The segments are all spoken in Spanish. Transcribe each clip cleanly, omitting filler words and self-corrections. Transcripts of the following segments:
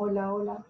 Hola, hola.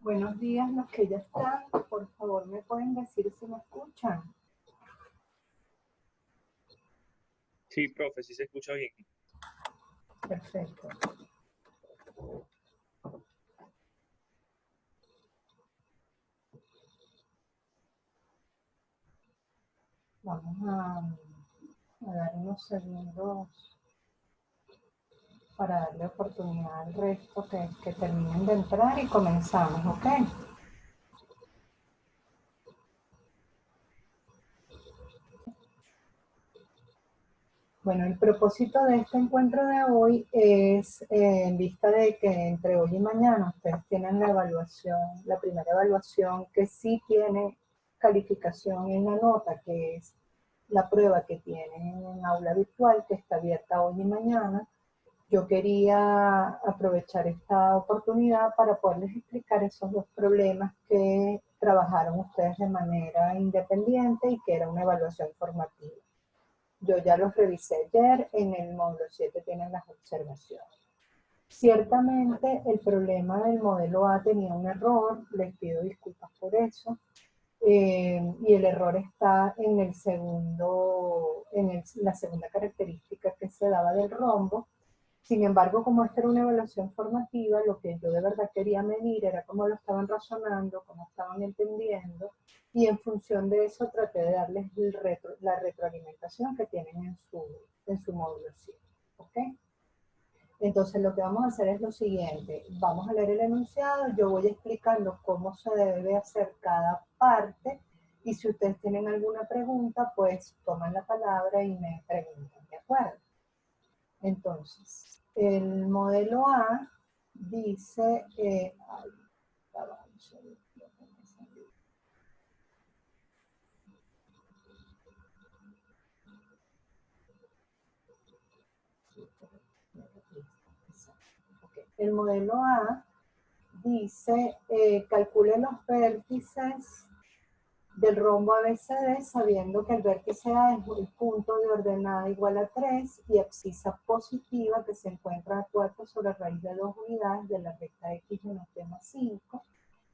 Buenos días, los que ya están. Por favor, ¿me pueden decir si me escuchan? Sí, profe, sí se escucha bien. Perfecto. Vamos a dar unos segundos para darle oportunidad al resto que terminen de entrar y comenzamos, ¿ok? Bueno, el propósito de este encuentro de hoy es, en vista de que entre hoy y mañana ustedes tienen la evaluación, la primera evaluación que sí tiene calificación en la nota, que es la prueba que tienen en aula virtual, que está abierta hoy y mañana. Yo quería aprovechar esta oportunidad para poderles explicar esos dos problemas que trabajaron ustedes de manera independiente y que era una evaluación formativa. Yo ya los revisé ayer, en el módulo 7 tienen las observaciones. Ciertamente el problema del modelo A tenía un error, les pido disculpas por eso, y el error está en el segundo, la segunda característica que se daba del rombo. Sin embargo, como esta era una evaluación formativa, lo que yo de verdad quería medir era cómo lo estaban razonando, cómo estaban entendiendo, y en función de eso traté de darles la retroalimentación que tienen en su módulo 7. ¿Ok? Entonces lo que vamos a hacer es lo siguiente, vamos a leer el enunciado, yo voy explicando cómo se debe hacer cada parte, y si ustedes tienen alguna pregunta, pues toman la palabra y me preguntan, ¿de acuerdo? Entonces, el modelo A dice, el modelo A dice, calcule los vértices del rombo ABCD sabiendo que el vértice A es el punto de ordenada igual a 3 y abscisa positiva que se encuentra a 4 sobre raíz de 2 unidades de la recta X menos T más 5.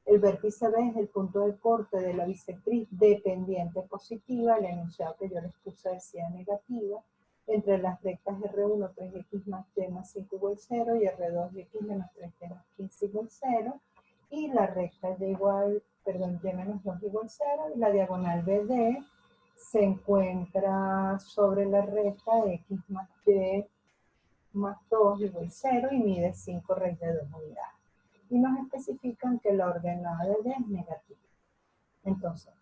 El vértice B es el punto de corte de la bisectriz dependiente positiva, el enunciado que yo les puse decía negativa, entre las rectas R1 3X más T más 5 igual 0 y R2 X menos 3T más 15 igual 0, y la recta Y igual, perdón, Y menos 2 igual 0, y la diagonal BD se encuentra sobre la recta X más Y más 2 igual 0 y mide 5 raíz de 2 unidades. Y nos especifican que la ordenada de D es negativa. Entonces,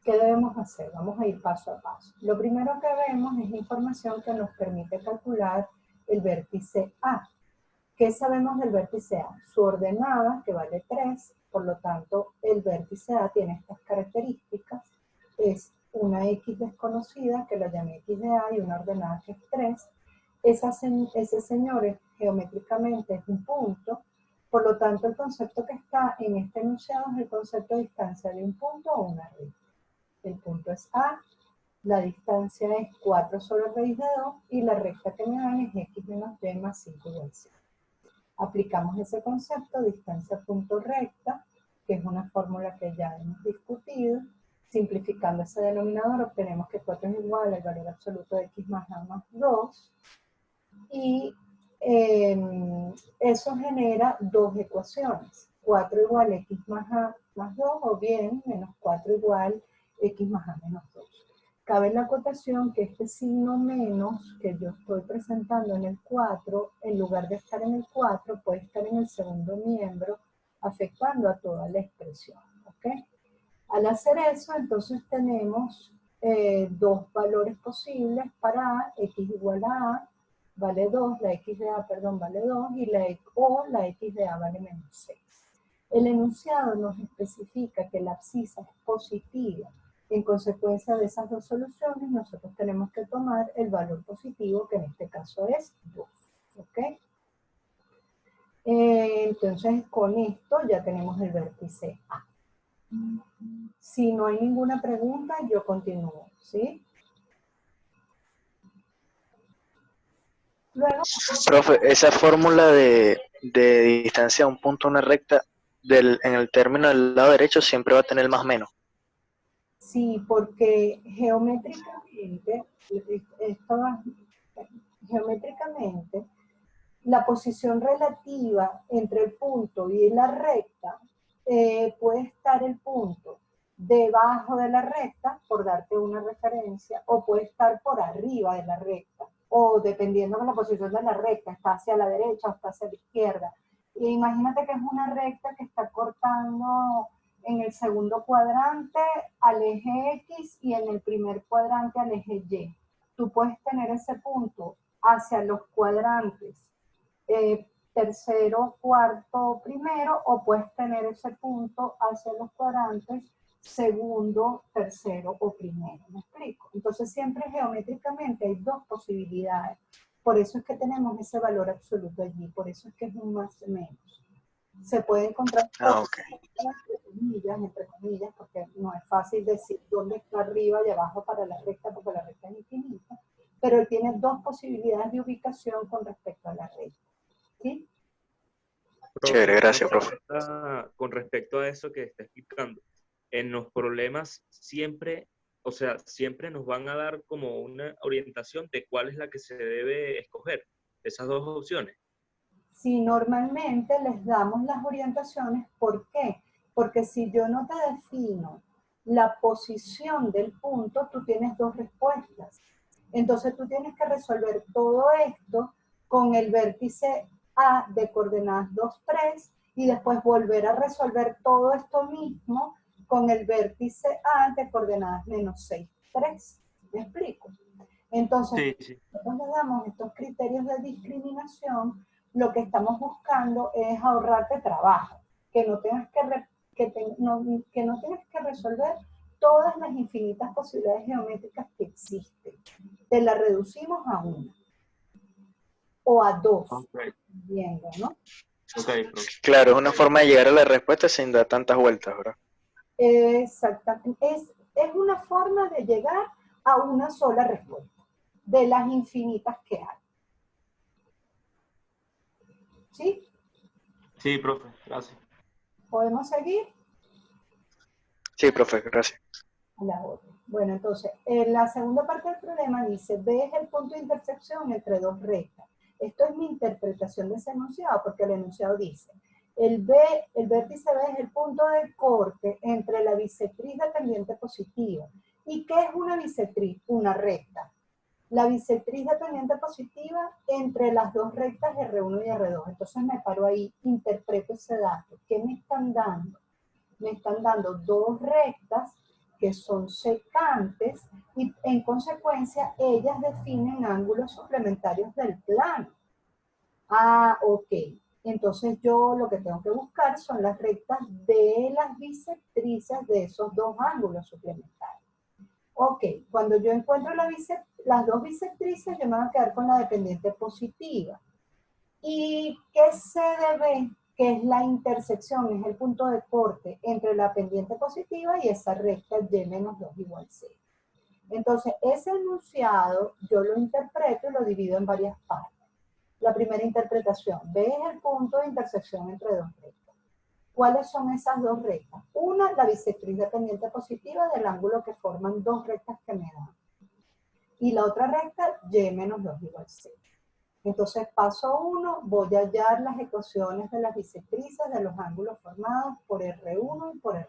¿qué debemos hacer? Vamos a ir paso a paso. Lo primero que vemos es información que nos permite calcular el vértice A. ¿Qué sabemos del vértice A? Su ordenada, que vale 3, por lo tanto, el vértice A tiene estas características. Es una X desconocida, que la llamé X de A, y una ordenada que es 3. Ese señor geométricamente es un punto, por lo tanto el concepto que está en este enunciado es el concepto de distancia de un punto o una recta. El punto es A, la distancia es 4 sobre raíz de 2 y la recta que me dan es X menos Y más 5 igual 0. Aplicamos ese concepto, distancia punto recta, que es una fórmula que ya hemos discutido. Simplificando ese denominador obtenemos que 4 es igual al valor absoluto de X más A más 2, y eso genera dos ecuaciones, 4 igual X más A más 2, o bien menos 4 igual x más a menos 2. Cabe la acotación que este signo menos que yo estoy presentando en el 4, en lugar de estar en el 4, puede estar en el segundo miembro, afectando a toda la expresión. ¿Ok? Al hacer eso, entonces tenemos dos valores posibles para a, x igual a vale 2, la x de a, perdón, vale 2, y la x de a vale menos 6. El enunciado nos especifica que la abscisa es positiva. En consecuencia de esas dos soluciones, nosotros tenemos que tomar el valor positivo, que en este caso es 2. ¿Ok? Entonces, con esto ya tenemos el vértice A. Si no hay ninguna pregunta, yo continúo, ¿sí? Luego, Profe, esa fórmula de distancia a un punto, una recta, en el término del lado derecho siempre va a tener más menos. sí, porque geométricamente, la posición relativa entre el punto y la recta puede estar el punto debajo de la recta, por darte una referencia, o puede estar por arriba de la recta, o dependiendo de la posición de la recta, está hacia la derecha o está hacia la izquierda. E imagínate que es una recta que está cortando en el segundo cuadrante al eje X y en el primer cuadrante al eje Y. Tú puedes tener ese punto hacia los cuadrantes tercero, cuarto, primero, o puedes tener ese punto hacia los cuadrantes segundo, tercero o primero. ¿Me explico? Entonces siempre geométricamente hay dos posibilidades. Por eso es que tenemos ese valor absoluto allí, por eso es que es un más o menos. Se puede encontrar entre comillas, porque no es fácil decir dónde está arriba y abajo para la recta, porque la recta es infinita, pero él tiene dos posibilidades de ubicación con respecto a la recta. ¿Sí? Chévere, gracias, profe. Con respecto a eso que está explicando, en los problemas siempre, o sea, siempre nos van a dar como una orientación de cuál es la que se debe escoger, esas dos opciones. Sí, normalmente les damos las orientaciones. ¿Por qué? Porque si yo no te defino la posición del punto, tú tienes dos respuestas. Entonces tú tienes que resolver todo esto con el vértice A de coordenadas 2, 3 y después volver a resolver todo esto mismo con el vértice A de coordenadas menos 6, 3. ¿Me explico? Entonces, Sí. nosotros le damos estos criterios de discriminación. Lo que estamos buscando es ahorrarte trabajo, que no tengas que no tengas que resolver todas las infinitas posibilidades geométricas que existen. Te la reducimos a una o a dos, Okay. viendo, ¿no? Okay, profe. Claro, es una forma de llegar a la respuesta sin dar tantas vueltas, ¿verdad? Exactamente. Es una forma de llegar a una sola respuesta, de las infinitas que hay. ¿Sí? Sí, profe, gracias. ¿Podemos seguir? Sí, profe, gracias. A la otra. Bueno, entonces, en la segunda parte del problema dice, B es el punto de intersección entre dos rectas. Esto es mi interpretación de ese enunciado, porque el enunciado dice, el vértice B es el punto de corte entre la bisectriz de pendiente positiva. ¿Y qué es una bisectriz? Una recta. La bisectriz de pendiente positiva entre las dos rectas R1 y R2. Entonces me paro ahí, interpreto ese dato. ¿Qué me están dando? Me están dando dos rectas que son secantes y en consecuencia ellas definen ángulos suplementarios del plano. Ah, ok. Entonces yo lo que tengo que buscar son las rectas de las bisectrices de esos dos ángulos suplementarios. Ok, cuando yo encuentro las dos bisectrices, yo me voy a quedar con la dependiente positiva. ¿Y qué se debe? Que es la intersección, es el punto de corte entre la pendiente positiva y esa recta y menos 2 igual 0. Entonces, ese enunciado yo lo interpreto y lo divido en varias partes. La primera interpretación, B es el punto de intersección entre dos rectas. ¿Cuáles son esas dos rectas? Una, la bisectriz de pendiente positiva del ángulo que forman dos rectas que me dan. Y la otra recta, y menos 2 igual 0. Entonces, paso 1, voy a hallar las ecuaciones de las bisectrices de los ángulos formados por R1 y por R2.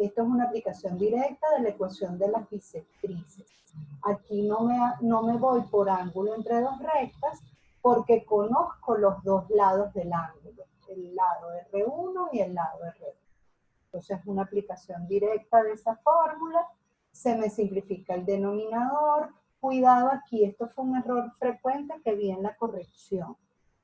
Esto es una aplicación directa de la ecuación de las bisectrices. Aquí no me voy por ángulo entre dos rectas porque conozco los dos lados del ángulo, el lado R1 y el lado R2. Entonces es una aplicación directa de esa fórmula, se me simplifica el denominador. Cuidado aquí, esto fue un error frecuente que vi en la corrección.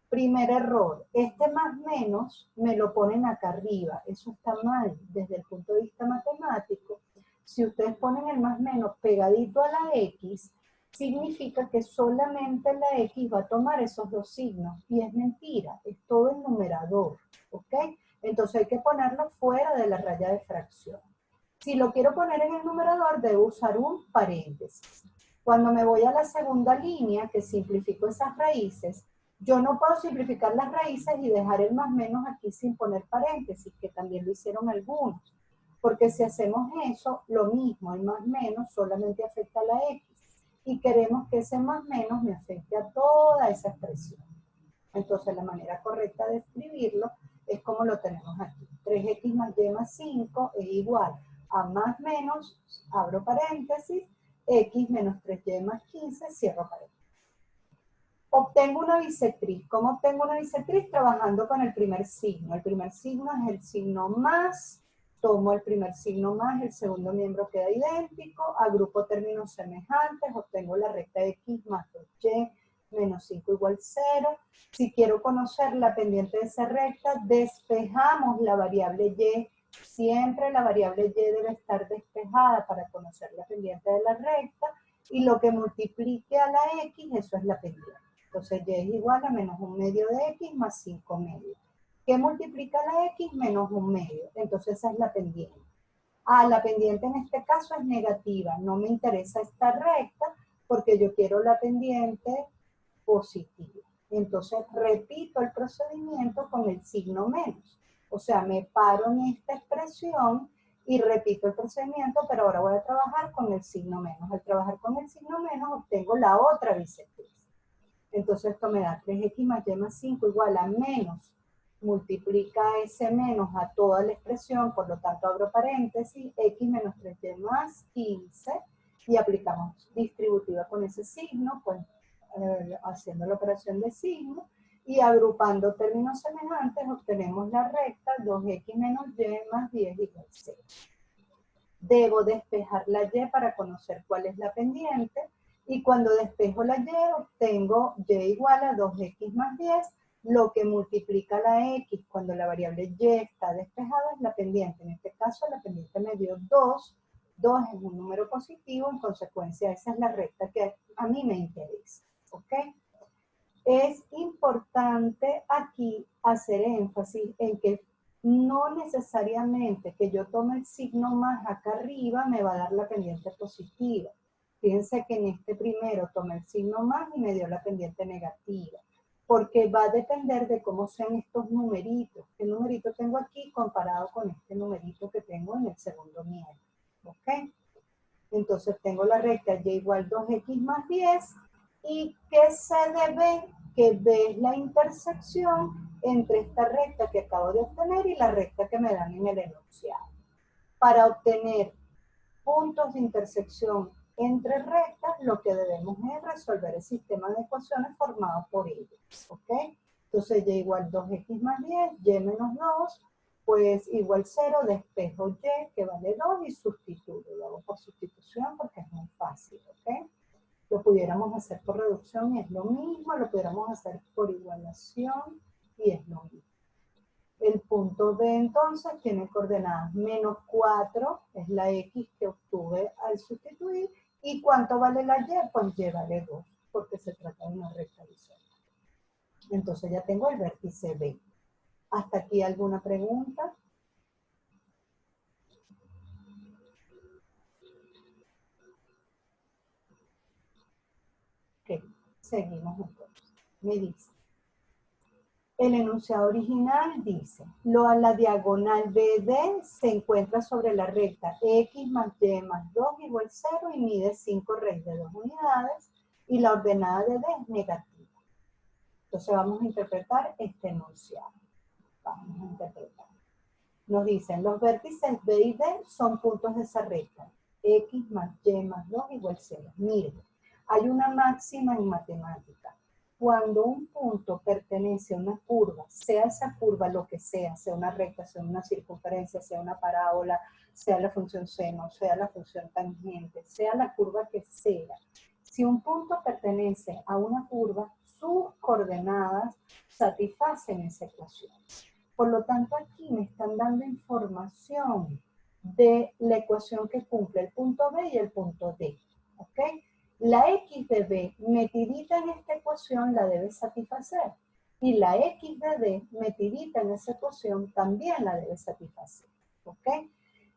Primer error, este más menos me lo ponen acá arriba, eso está mal desde el punto de vista matemático. Si ustedes ponen el más menos pegadito a la X, significa que solamente la X va a tomar esos dos signos, y es mentira, es todo el numerador, ¿ok? Entonces hay que ponerlo fuera de la raya de fracción. Si lo quiero poner en el numerador, debo usar un paréntesis. Cuando me voy a la segunda línea, que simplifico esas raíces, yo no puedo simplificar las raíces y dejar el más menos aquí sin poner paréntesis, que también lo hicieron algunos. Porque si hacemos eso, lo mismo, el más menos solamente afecta a la X. Y queremos que ese más menos me afecte a toda esa expresión. Entonces la manera correcta de escribirlo es como lo tenemos aquí. 3x más y más 5 es igual a más menos, abro paréntesis, x menos 3y más 15, cierro paréntesis. Obtengo una bisectriz. ¿Cómo obtengo una bisectriz? Trabajando con el primer signo. El primer signo es el signo más, tomo el primer signo más, el segundo miembro queda idéntico, agrupo términos semejantes, obtengo la recta x más 2y menos 5 igual 0. Si quiero conocer la pendiente de esa recta, despejamos la variable y. Siempre la variable y debe estar despejada para conocer la pendiente de la recta, y lo que multiplique a la x, eso es la pendiente. Entonces y es igual a menos 1 medio de x más 5 medios. ¿Qué multiplica la x? Menos 1 medio. Entonces esa es la pendiente. La pendiente en este caso es negativa. No me interesa esta recta porque yo quiero la pendiente positiva. Entonces repito el procedimiento con el signo menos. O sea, me paro en esta expresión y repito el procedimiento, pero ahora voy a trabajar con el signo menos. Al trabajar con el signo menos obtengo la otra bisectriz. Entonces esto me da 3x más y más 5 igual a menos, multiplica ese menos a toda la expresión, por lo tanto abro paréntesis, x menos 3y más 15, y aplicamos distributiva con ese signo, pues haciendo la operación de signo, y agrupando términos semejantes obtenemos la recta 2x menos y más 10 igual 0. Debo despejar la y para conocer cuál es la pendiente, y cuando despejo la y obtengo y igual a 2x más 10, lo que multiplica la x cuando la variable y está despejada es la pendiente. En este caso la pendiente me dio 2, 2 es un número positivo, en consecuencia esa es la recta que a mí me interesa, ¿ok? Es importante aquí hacer énfasis en que no necesariamente que yo tome el signo más acá arriba me va a dar la pendiente positiva. Fíjense que en este primero tomé el signo más y me dio la pendiente negativa, porque va a depender de cómo sean estos numeritos. ¿Qué numerito tengo aquí comparado con este numerito que tengo en el segundo miembro? ¿Ok? Entonces tengo la recta y igual 2x más 10, y que se debe, que B es la intersección entre esta recta que acabo de obtener y la recta que me dan en el enunciado. Para obtener puntos de intersección entre rectas, lo que debemos es resolver el sistema de ecuaciones formado por ellas, ¿ok? Entonces y igual 2x más 10, y menos 2, pues igual 0, despejo y, que vale 2, y sustituyo. Lo hago por sustitución porque es muy fácil, ¿ok? Lo pudiéramos hacer por reducción y es lo mismo, lo pudiéramos hacer por igualación y es lo mismo. El punto B entonces tiene coordenadas menos 4, es la X que obtuve al sustituir, y ¿cuánto vale la Y? Pues Y vale 2, porque se trata de una recta horizontal. Entonces ya tengo el vértice B. ¿Hasta aquí alguna pregunta? Ok, seguimos entonces. Me dice. El enunciado original dice, la diagonal BD se encuentra sobre la recta X más Y más 2 igual 0 y mide 5 raíz de 2 unidades, y la ordenada de D es negativa. Entonces vamos a interpretar este enunciado. Vamos a interpretar. Nos dicen, los vértices B y D son puntos de esa recta. X más Y más 2 igual 0. Miren, hay una máxima en matemática. Cuando un punto pertenece a una curva, sea esa curva lo que sea una recta, sea una circunferencia, sea una parábola, sea la función seno, sea la función tangente, sea la curva que sea, si un punto pertenece a una curva, sus coordenadas satisfacen esa ecuación. Por lo tanto, aquí me están dando información de la ecuación que cumple el punto B y el punto D. ¿Ok? La X de B metidita en esta ecuación la debe satisfacer. Y la X de D metidita en esa ecuación también la debe satisfacer. ¿Ok?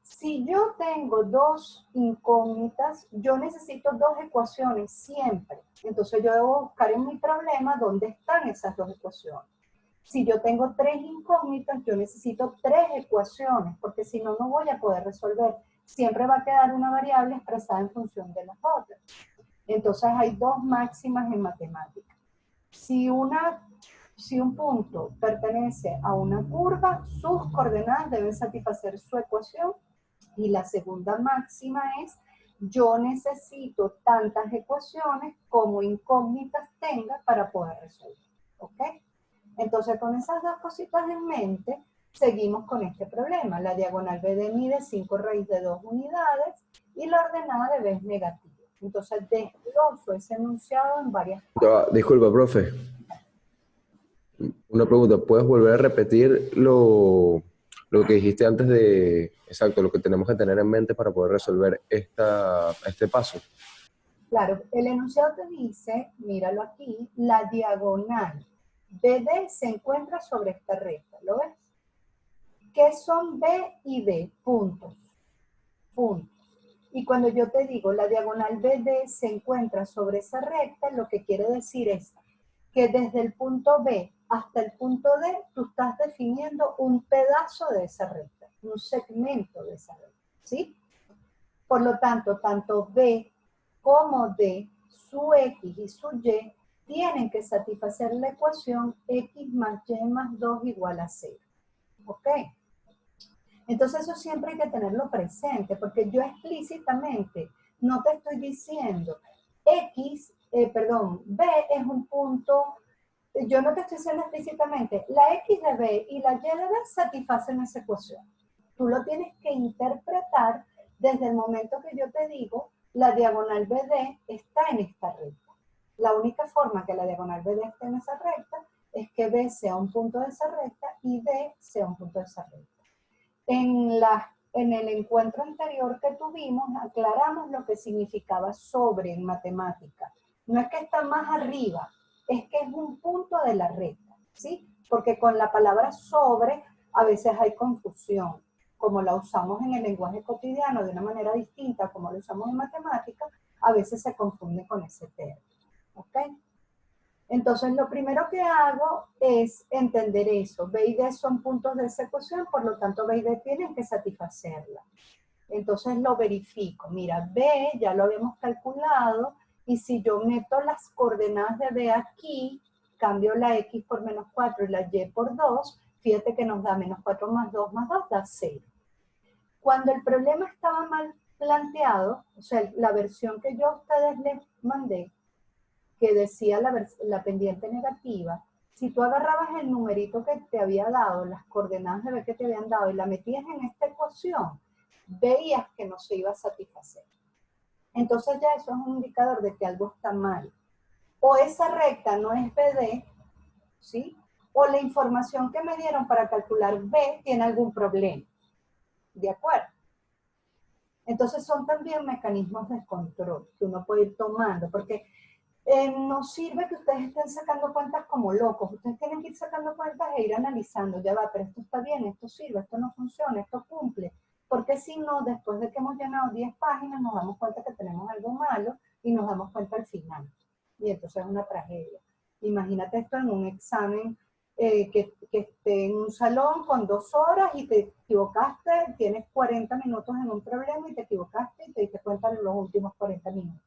Si yo tengo dos incógnitas, yo necesito dos ecuaciones siempre. Entonces yo debo buscar en mi problema dónde están esas dos ecuaciones. Si yo tengo tres incógnitas, yo necesito tres ecuaciones, porque si no, no voy a poder resolver. Siempre va a quedar una variable expresada en función de las otras. Entonces hay dos máximas en matemáticas. Si un punto pertenece a una curva, sus coordenadas deben satisfacer su ecuación. Y la segunda máxima es, yo necesito tantas ecuaciones como incógnitas tenga para poder resolver. ¿Ok? Entonces, con esas dos cositas en mente, seguimos con este problema. La diagonal BD mide 5 raíz de 2 unidades y la ordenada de B es negativa. Entonces, desgloso ese enunciado en varias partes. Disculpa, profe. Una pregunta. ¿Puedes volver a repetir lo que dijiste antes de, exacto, lo que tenemos que tener en mente para poder resolver este paso? Claro, el enunciado te dice, míralo aquí, la diagonal BD se encuentra sobre esta recta, ¿lo ves? ¿Qué son B y D? Puntos. Puntos. Y cuando yo te digo la diagonal BD se encuentra sobre esa recta, lo que quiere decir es que desde el punto B hasta el punto D, tú estás definiendo un pedazo de esa recta, un segmento de esa recta, ¿sí? Por lo tanto, tanto B como D, su X y su Y, tienen que satisfacer la ecuación X más Y más 2 igual a 0. ¿Ok? Entonces eso siempre hay que tenerlo presente, porque yo explícitamente no te estoy diciendo B es un punto, yo no te estoy diciendo explícitamente, la X de B y la Y de B satisfacen esa ecuación. Tú lo tienes que interpretar desde el momento que yo te digo, la diagonal BD está en esta recta. La única forma que la diagonal BD esté en esa recta es que B sea un punto de esa recta y D sea un punto de esa recta. En el encuentro anterior que tuvimos, aclaramos lo que significaba sobre en matemática. No es que está más arriba, es que es un punto de la recta, ¿sí? Porque con la palabra sobre a veces hay confusión. Como la usamos en el lenguaje cotidiano de una manera distinta como lo usamos en matemática, a veces se confunde con ese término. ¿Ok? Entonces, lo primero que hago es entender eso. B y D son puntos de esa ecuación, por lo tanto, B y D tienen que satisfacerla. Entonces, lo verifico. Mira, B ya lo habíamos calculado, y si yo meto las coordenadas de B aquí, cambio la X por menos 4 y la Y por 2, fíjate que nos da menos 4 más 2 más 2, da 0. Cuando el problema estaba mal planteado, o sea, la versión que yo a ustedes les mandé, que decía la pendiente negativa, si tú agarrabas el numerito que te había dado, las coordenadas de B que te habían dado y la metías en esta ecuación, veías que no se iba a satisfacer. Entonces ya eso es un indicador de que algo está mal. O esa recta no es BD, ¿sí? O la información que me dieron para calcular B tiene algún problema. ¿De acuerdo? Entonces son también mecanismos de control que uno puede ir tomando, porque no sirve que ustedes estén sacando cuentas como locos. Ustedes tienen que ir sacando cuentas e ir analizando. Ya va, pero esto está bien, esto sirve, esto no funciona, esto cumple. Porque si no, después de que hemos llenado 10 páginas, nos damos cuenta que tenemos algo malo y nos damos cuenta al final. Y entonces es una tragedia. Imagínate esto en un examen que esté en un salón con 2 horas y te equivocaste, tienes 40 minutos en un problema y te equivocaste y te diste cuenta en los últimos 40 minutos.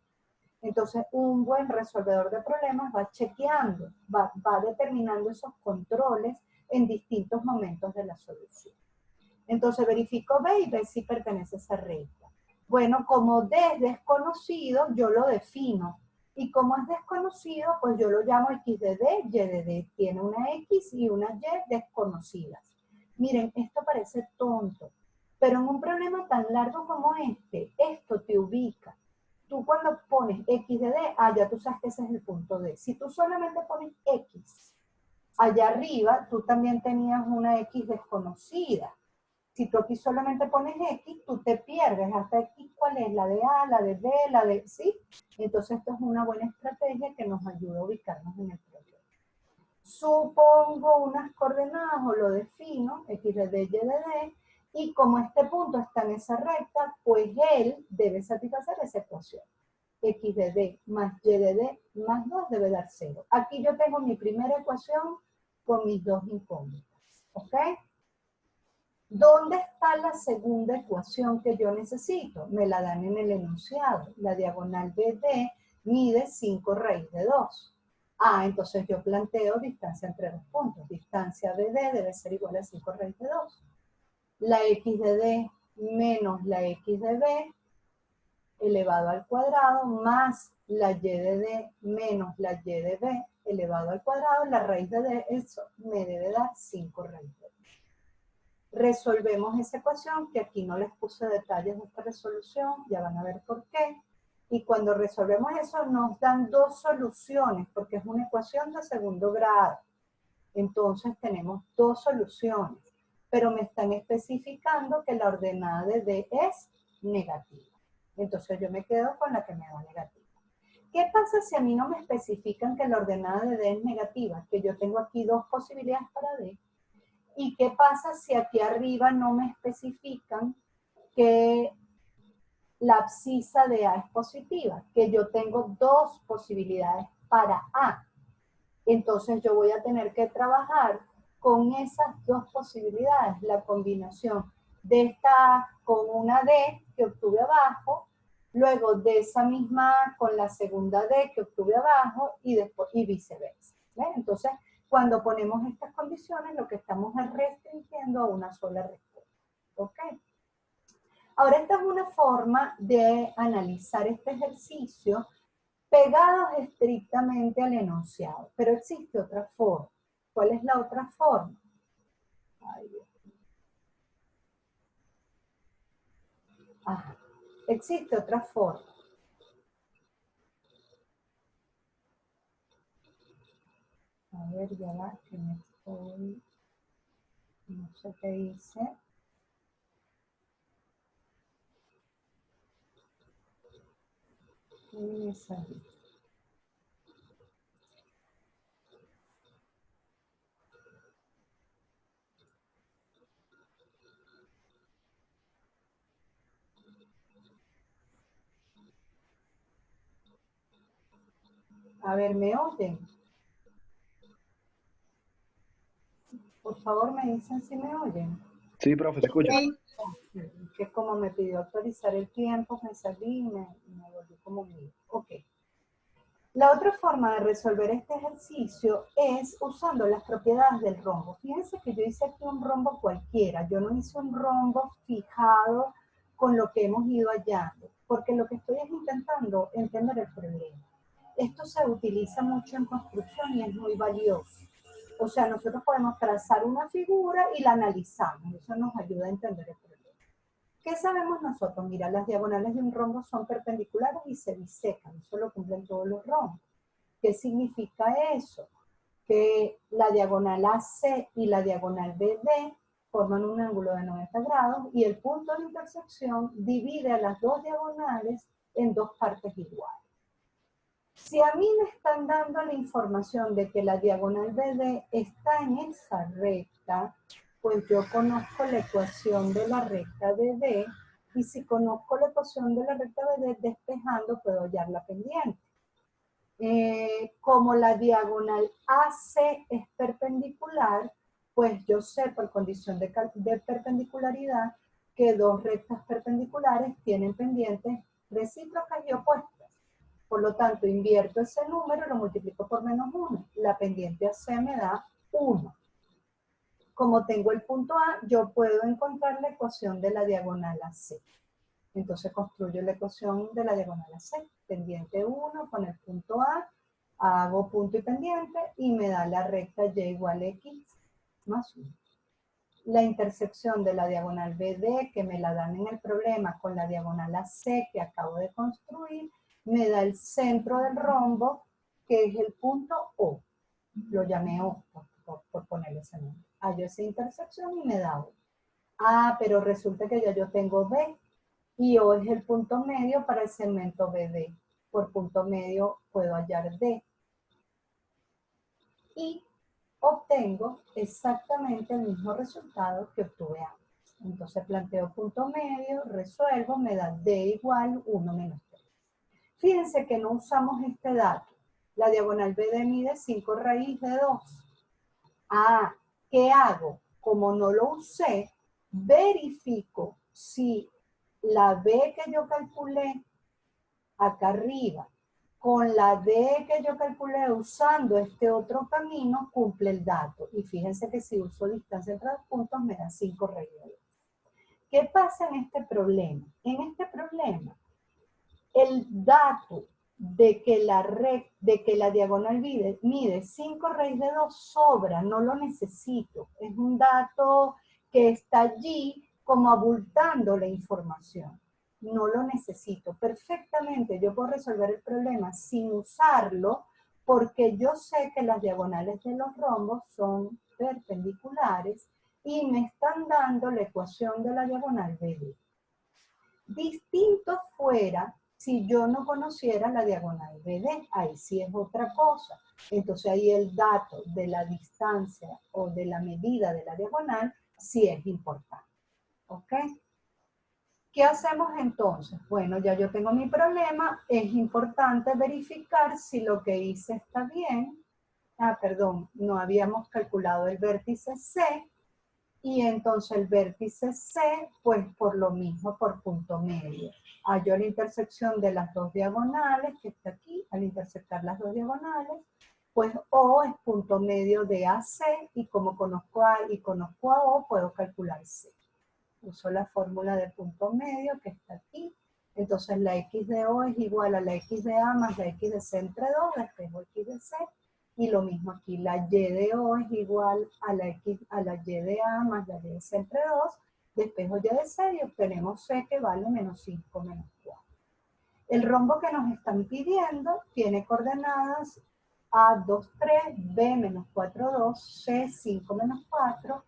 Entonces, un buen resolvedor de problemas va chequeando, va determinando esos controles en distintos momentos de la solución. Entonces verifico B y B si pertenece a esa recta. Bueno, como D es desconocido, yo lo defino. Y como es desconocido, pues yo lo llamo X de D, Y de D. Tiene una X y una Y desconocidas. Miren, esto parece tonto, pero en un problema tan largo como este, esto te ubica. Tú cuando pones X de D, ya tú sabes que ese es el punto D. Si tú solamente pones X, allá arriba tú también tenías una X desconocida. Si tú aquí solamente pones X, tú te pierdes hasta X cuál es, la de A, la de B, la de ¿sí? Entonces esto es una buena estrategia que nos ayuda a ubicarnos en el problema. Supongo unas coordenadas o lo defino, X de D, Y de D, y como este punto está en esa recta, pues él debe satisfacer esa ecuación. X de D más Y de D más 2 debe dar 0. Aquí yo tengo mi primera ecuación con mis dos incógnitas, ¿ok? ¿Dónde está la segunda ecuación que yo necesito? Me la dan en el enunciado. La diagonal BD mide 5 raíz de 2. Entonces yo planteo distancia entre dos puntos. Distancia BD debe ser igual a 5 raíz de 2. La X de D menos la X de B elevado al cuadrado más la Y de D menos la Y de B elevado al cuadrado. La raíz de D, eso me debe dar 5 raíz de 2. Resolvemos esa ecuación, que aquí no les puse detalles de esta resolución, ya van a ver por qué. Y cuando resolvemos eso nos dan dos soluciones, porque es una ecuación de segundo grado. Entonces tenemos dos soluciones, pero me están especificando que la ordenada de D es negativa. Entonces yo me quedo con la que me da negativa. ¿Qué pasa si a mí no me especifican que la ordenada de D es negativa? Que yo tengo aquí dos posibilidades para D. ¿Y qué pasa si aquí arriba no me especifican que la abscisa de A es positiva? Que yo tengo dos posibilidades para A. Entonces yo voy a tener que trabajar con esas dos posibilidades, la combinación de esta A con una D que obtuve abajo, luego de esa misma A con la segunda D que obtuve abajo y, después, y viceversa. ¿Ven? Entonces, cuando ponemos estas condiciones, lo que estamos es restringiendo a una sola respuesta. ¿Ok? Ahora, esta es una forma de analizar este ejercicio pegados estrictamente al enunciado, pero existe otra forma. ¿Cuál es la otra forma? Existe otra forma. A ver, ya va, que me estoy... No sé qué hice. A ver, ¿me oyen? Por favor, me dicen si me oyen. Sí, profe, te escucho. Que como me pidió actualizar el tiempo, me salí y me volví como mío. Ok. La otra forma de resolver este ejercicio es usando las propiedades del rombo. Fíjense que yo hice aquí un rombo cualquiera. Yo no hice un rombo fijado con lo que hemos ido hallando, porque lo que estoy es intentando entender el problema. Esto se utiliza mucho en construcción y es muy valioso. O sea, nosotros podemos trazar una figura y la analizamos. Eso nos ayuda a entender el problema. ¿Qué sabemos nosotros? Mira, las diagonales de un rombo son perpendiculares y se bisecan. Eso lo cumplen todos los rombos. ¿Qué significa eso? Que la diagonal AC y la diagonal BD forman un ángulo de 90 grados y el punto de intersección divide a las dos diagonales en dos partes iguales. Si a mí me están dando la información de que la diagonal BD está en esa recta, pues yo conozco la ecuación de la recta BD, y si conozco la ecuación de la recta BD, despejando puedo hallar la pendiente. Como la diagonal AC es perpendicular, pues yo sé por condición de perpendicularidad que dos rectas perpendiculares tienen pendientes recíprocas y opuestas. Por lo tanto, invierto ese número y lo multiplico por menos 1. La pendiente AC me da 1. como tengo el punto A, yo puedo encontrar la ecuación de la diagonal AC. Entonces construyo la ecuación de la diagonal AC. Pendiente 1 con el punto A, hago punto y pendiente y me da la recta y igual a x más 1. La intersección de la diagonal BD, que me la dan en el problema, con la diagonal AC que acabo de construir, me da el centro del rombo, que es el punto O. Lo llamé O, por ponerle ese nombre. Hallo esa intersección y me da O. Ah, pero resulta que ya yo tengo B, y O es el punto medio para el segmento BD. Por punto medio puedo hallar D. Y obtengo exactamente el mismo resultado que obtuve antes. Entonces planteo punto medio, resuelvo, me da D igual 1 menos 3. Fíjense que no usamos este dato. La diagonal BD mide 5 raíz de 2. Ah, ¿qué hago? Como no lo usé, verifico si la B que yo calculé acá arriba con la D que yo calculé usando este otro camino cumple el dato. Y fíjense que si uso distancia entre dos puntos me da 5 raíz de 2. ¿Qué pasa en este problema? En este problema, el dato de que la diagonal mide 5 raíz de 2 sobra, no lo necesito. Es un dato que está allí como abultando la información. No lo necesito. Perfectamente yo puedo resolver el problema sin usarlo porque yo sé que las diagonales de los rombos son perpendiculares y me están dando la ecuación de la diagonal BD. Distinto fuera si yo no conociera la diagonal BD, ahí sí es otra cosa. Entonces ahí el dato de la distancia o de la medida de la diagonal sí es importante. ¿Ok? ¿Qué hacemos entonces? Bueno, ya yo tengo mi problema, es importante verificar si lo que hice está bien. Ah, perdón, no habíamos calculado el vértice C, y entonces el vértice C, pues por lo mismo, por punto medio. Hallo la intersección de las dos diagonales, que está aquí, al intersectar las dos diagonales, pues O es punto medio de AC, y como conozco A y conozco a O, puedo calcular C. Uso la fórmula de punto medio que está aquí. Entonces la X de O es igual a la X de A más la X de C entre 2, despejo X de C. Y lo mismo aquí, la Y de O es igual a la Y de A más la Y de C entre 2, despejo Y de C y obtenemos C que vale menos 5 menos 4. El rombo que nos están pidiendo tiene coordenadas A 2, 3, B menos 4, 2, C 5 menos 4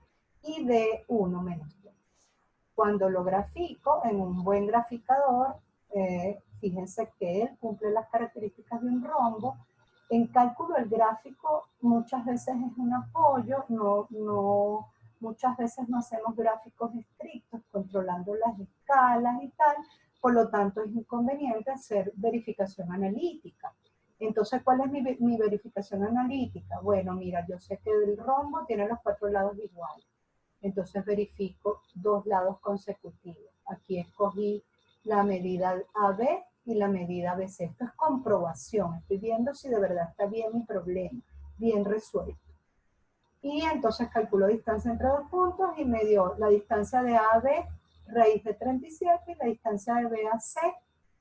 y D 1 menos 3. Cuando lo grafico en un buen graficador, fíjense que él cumple las características de un rombo. En cálculo el gráfico muchas veces es un apoyo, muchas veces no hacemos gráficos estrictos controlando las escalas y tal, por lo tanto es inconveniente hacer verificación analítica. Entonces, ¿cuál es mi verificación analítica? Bueno, mira, yo sé que el rombo tiene los 4 lados iguales. Entonces verifico 2 lados consecutivos. Aquí escogí la medida AB y la medida ABC. Esto es comprobación. Estoy viendo si de verdad está bien mi problema, bien resuelto. Y entonces calculo distancia entre dos puntos y me dio la distancia de A a B, raíz de 37, y la distancia de B a C,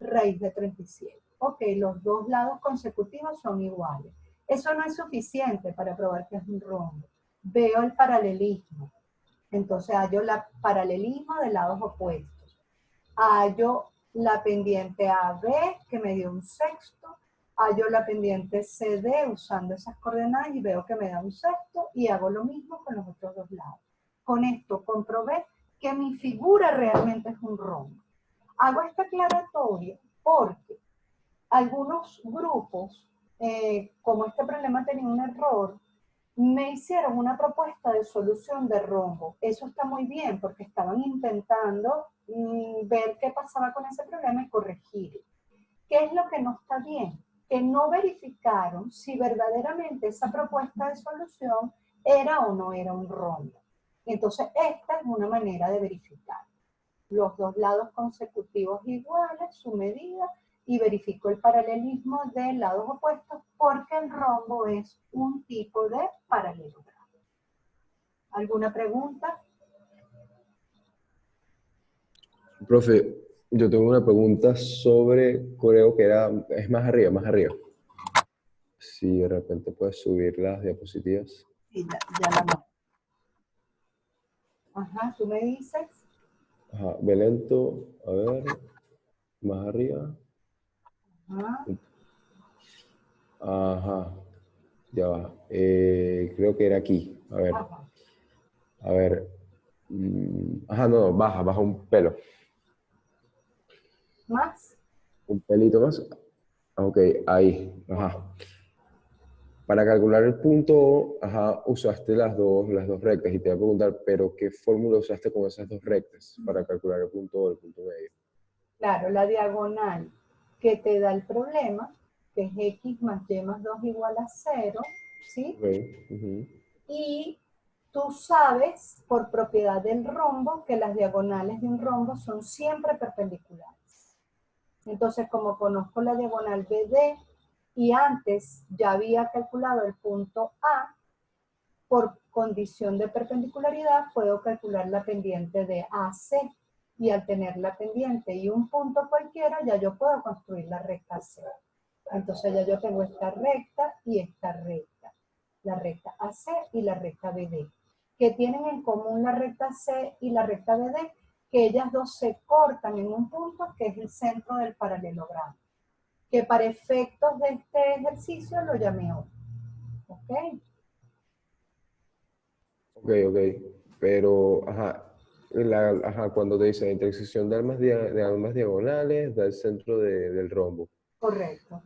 raíz de 37. Ok, los 2 lados consecutivos son iguales. Eso no es suficiente para probar que es un rombo. Veo el paralelismo. Entonces hallo el paralelismo de lados opuestos. Hallo la pendiente AB, que me dio un sexto. Hallo la pendiente CD usando esas coordenadas y veo que me da un sexto. Y hago lo mismo con los otros 2 lados. Con esto comprobé que mi figura realmente es un rombo. Hago esta aclaratoria porque algunos grupos, como este problema tenía un error, me hicieron una propuesta de solución de rombo. Eso está muy bien porque estaban intentando ver qué pasaba con ese problema y corregirlo. ¿Qué es lo que no está bien? Que no verificaron si verdaderamente esa propuesta de solución era o no era un rombo. Entonces, esta es una manera de verificar. Los 2 lados consecutivos iguales, su medida, y verifico el paralelismo de lados opuestos porque el rombo es un tipo de paralelogramo. ¿Alguna pregunta? Profe, yo tengo una pregunta sobre, creo que es más arriba, más arriba. Si de repente puedes subir las diapositivas. Sí, ya la no. Ajá, tú me dices. Ajá, ve lento, a ver, más arriba. Ajá. Ajá, ya va. Creo que era aquí. Ajá. A ver. Ajá, no, baja un pelo. ¿Más? Un pelito más. Ok, ahí. Ajá. Para calcular el punto O, ajá, usaste las dos rectas y te voy a preguntar, pero ¿qué fórmula usaste con esas dos rectas para calcular el punto O, el punto medio? Claro, la diagonal que te da el problema, que es x más y más 2 igual a 0, ¿sí? Ok, ujú. Y tú sabes, por propiedad del rombo, que las diagonales de un rombo son siempre perpendiculares. Entonces, como conozco la diagonal BD y antes ya había calculado el punto A, por condición de perpendicularidad puedo calcular la pendiente de AC. Y al tener la pendiente y un punto cualquiera, ya yo puedo construir la recta C. Entonces ya yo tengo esta recta y esta recta. La recta AC y la recta BD. ¿Qué tienen en común la recta C y la recta BD? Que ellas dos se cortan en un punto que es el centro del paralelogramo. Que para efectos de este ejercicio lo llamé O. ¿Ok? Ok, ok. Pero, ajá, ajá, cuando te dice la intersección de ambas diagonales, da el centro del rombo. Correcto.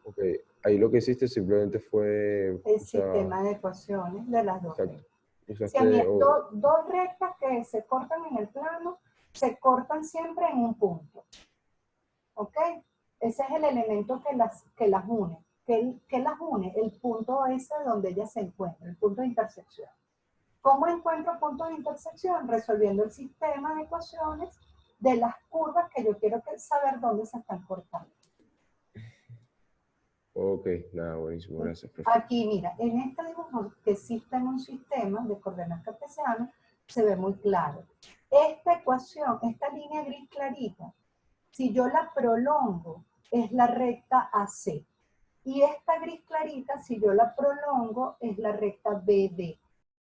Ok, ahí lo que hiciste simplemente fue, El o sea, sistema de ecuaciones de las dos exacto, rectas. Si a mí usaste, dos rectas que se cortan en el plano, se cortan siempre en un punto. ¿Ok? Ese es el elemento que las une. ¿Qué las une? El punto ese donde ellas se encuentran, el punto de intersección. ¿Cómo encuentro puntos de intersección? Resolviendo el sistema de ecuaciones de las curvas que yo quiero saber dónde se están cortando. ok, nada, buenísimo, gracias, profe. Aquí, mira, en este dibujo que existe en un sistema de coordenadas cartesianas, se ve muy claro. Esta ecuación, esta línea gris clarita, si yo la prolongo, es la recta AC. Y esta gris clarita, si yo la prolongo, es la recta BD.